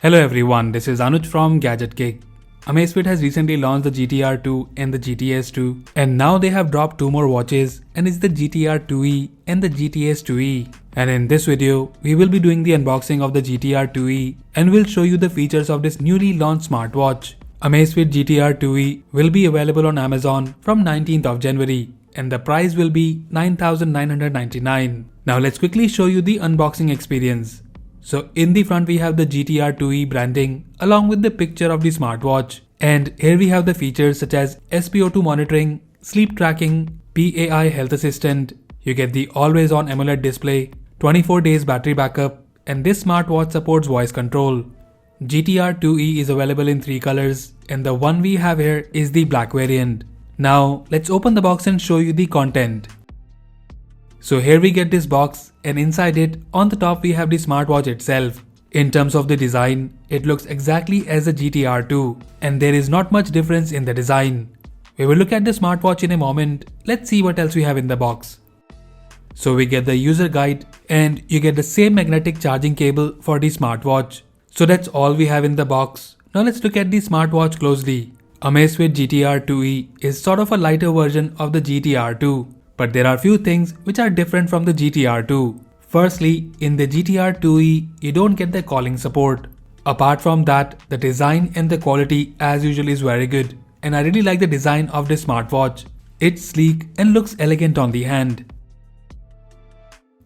Hello everyone, this is Anuj from Gadget Kick. Amazfit has recently launched the GTR 2 and the GTS 2, and now they have dropped two more watches, and it's the GTR 2e and the GTS 2e. And in this video, we will be doing the unboxing of the GTR 2e and we'll show you the features of this newly launched smartwatch. Amazfit GTR 2e will be available on Amazon from 19th of January and the price will be 9,999. Now let's quickly show you the unboxing experience. So in the front we have the GTR 2e branding along with the picture of the smartwatch, and here we have the features such as SpO2 monitoring, sleep tracking, PAI health assistant, you get the always on AMOLED display, 24 days battery backup, and this smartwatch supports voice control. GTR 2e is available in 3 colors and the one we have here is the black variant. Now let's open the box and show you the content. So here we get this box, and inside it, on the top we have the smartwatch itself. In terms of the design, it looks exactly as the GTR 2 and there is not much difference in the design. We will look at the smartwatch in a moment. Let's see what else we have in the box. So we get the user guide and you get the same magnetic charging cable for the smartwatch. So that's all we have in the box. Now let's look at the smartwatch closely. Amazfit GTR 2e is sort of a lighter version of the GTR 2. But there are few things which are different from the GTR 2. Firstly, in the GTR 2e, you don't get the calling support. Apart from that, the design and the quality as usual is very good. And I really like the design of this smartwatch. It's sleek and looks elegant on the hand.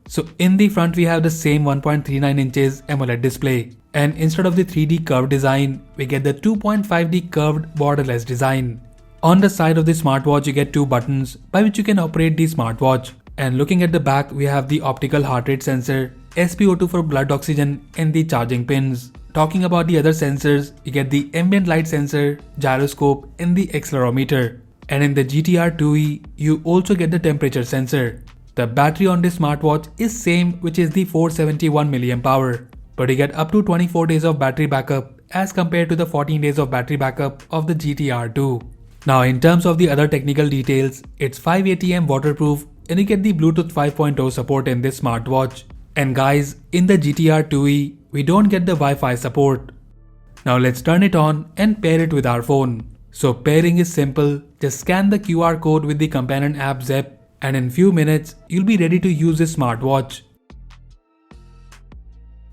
So in the front we have the same 1.39 inches AMOLED display. And instead of the 3D curved design, we get the 2.5D curved borderless design. On the side of the smartwatch you get two buttons by which you can operate the smartwatch, and looking at the back we have the optical heart rate sensor, SpO2 for blood oxygen and the charging pins. Talking about the other sensors, you get the ambient light sensor, gyroscope and the accelerometer. And in the GTR 2e you also get the temperature sensor. The battery on this smartwatch is same, which is the 471 mAh, but you get up to 24 days of battery backup as compared to the 14 days of battery backup of the GTR 2. Now in terms of the other technical details, it's 580 waterproof and you get the Bluetooth 5.0 support in this smartwatch. And guys, in the GTR 2e, we don't get the Wi-Fi support. Now let's turn it on and pair it with our phone. So pairing is simple, just scan the QR code with the companion app Zepp and in few minutes, you'll be ready to use this smartwatch.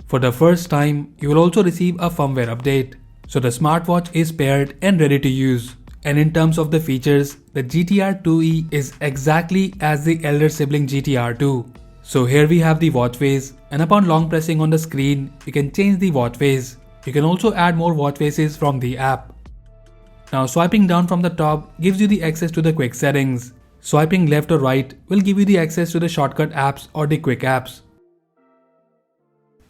For the first time, you will also receive a firmware update. So the smartwatch is paired and ready to use. And in terms of the features, the GTR 2e is exactly as the elder sibling GTR 2. So here we have the watch face, and upon long pressing on the screen, you can change the watch face. You can also add more watch faces from the app. Now swiping down from the top gives you the access to the quick settings. Swiping left or right will give you the access to the shortcut apps or the quick apps.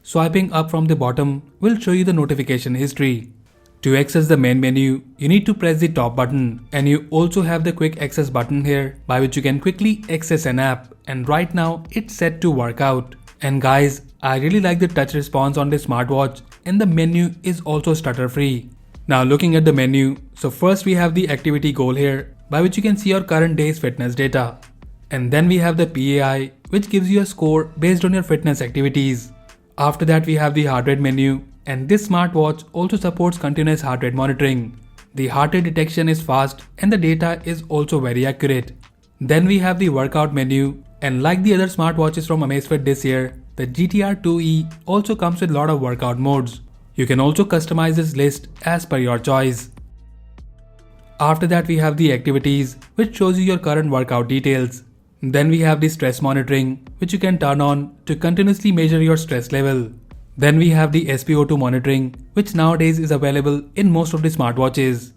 Swiping up from the bottom will show you the notification history. To access the main menu, you need to press the top button, and you also have the quick access button here by which you can quickly access an app, and right now it's set to workout. And guys, I really like the touch response on this smartwatch, and the menu is also stutter free. Now looking at the menu, so first we have the activity goal here by which you can see your current day's fitness data. And then we have the PAI, which gives you a score based on your fitness activities. After that we have the heart rate menu. And this smartwatch also supports continuous heart rate monitoring. The heart rate detection is fast and the data is also very accurate. Then we have the workout menu, and like the other smartwatches from Amazfit this year, the GTR 2e also comes with a lot of workout modes. You can also customize this list as per your choice. After that we have the activities, which shows you your current workout details. Then we have the stress monitoring, which you can turn on to continuously measure your stress level. Then we have the SpO2 monitoring, which nowadays is available in most of the smartwatches.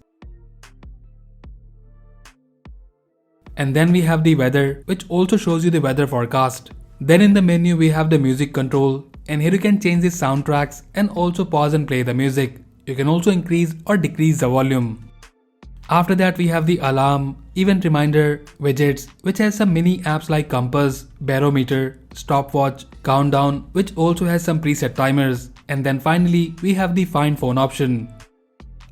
And then we have the weather, which also shows you the weather forecast. Then in the menu we have the music control, and here you can change the soundtracks and also pause and play the music. You can also increase or decrease the volume. After that we have the alarm, event reminder, widgets, which has some mini apps like compass, barometer, stopwatch, countdown, which also has some preset timers. And then finally we have the find phone option.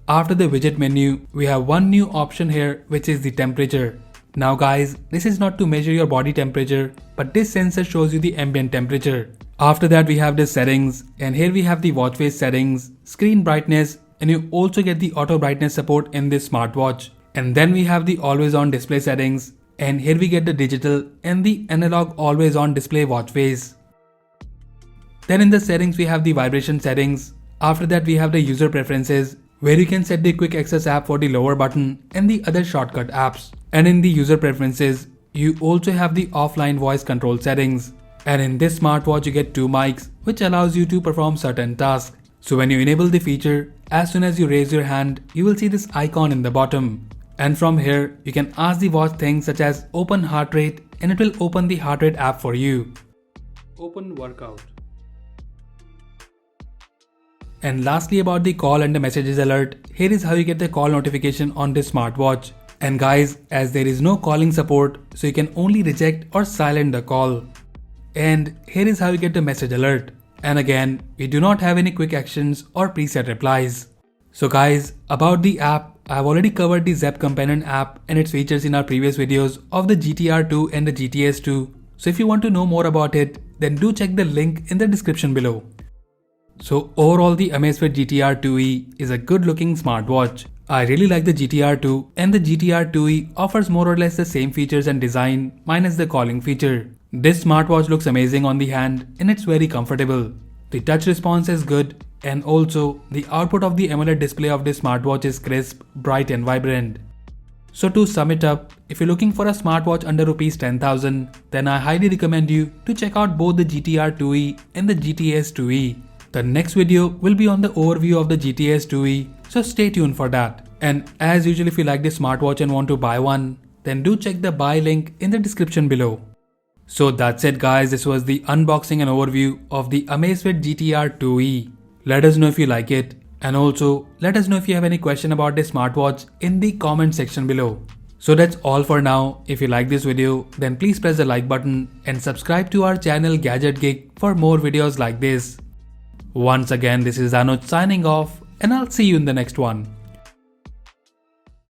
After the widget menu, we have one new option here, which is the temperature. Now guys, this is not to measure your body temperature, but this sensor shows you the ambient temperature. After that we have the settings, and here we have the watch face settings, screen brightness, and you also get the auto brightness support in this smartwatch. And then we have the always on display settings, and here we get the digital and the analog always on display watch face. Then in the settings we have the vibration settings. After that we have the user preferences, where you can set the quick access app for the lower button and the other shortcut apps. And in the user preferences, you also have the offline voice control settings. And in this smartwatch you get 2 mics, which allows you to perform certain tasks. So when you enable the feature, as soon as you raise your hand, you will see this icon in the bottom. And from here, you can ask the watch things such as open heart rate, and it will open the heart rate app for you. Open workout. And lastly, about the call and the messages alert, here is how you get the call notification on this smartwatch. And guys, as there is no calling support, so you can only reject or silent the call. And here is how you get the message alert. And again, we do not have any quick actions or preset replies. So guys, about the app, I have already covered the Zepp Companion app and its features in our previous videos of the GTR2 and the GTS2. So if you want to know more about it, then do check the link in the description below. So overall, the Amazfit GTR2e is a good looking smartwatch. I really like the GTR2, and the GTR2e offers more or less the same features and design minus the calling feature. This smartwatch looks amazing on the hand and it's very comfortable. The touch response is good, and also the output of the AMOLED display of this smartwatch is crisp, bright and vibrant. So to sum it up, if you're looking for a smartwatch under Rs 10,000, then I highly recommend you to check out both the GTR2e and the GTS2e. The next video will be on the overview of the GTS2e, so stay tuned for that. And as usual, if you like this smartwatch and want to buy one, then do check the buy link in the description below. So that's it guys, this was the unboxing and overview of the Amazfit GTR2e. Let us know if you like it, and also let us know if you have any question about this smartwatch in the comment section below. So that's all for now. If you like this video, then please press the like button and subscribe to our channel Gadget Geek for more videos like this. Once again, this is Anuj signing off, and I'll see you in the next one.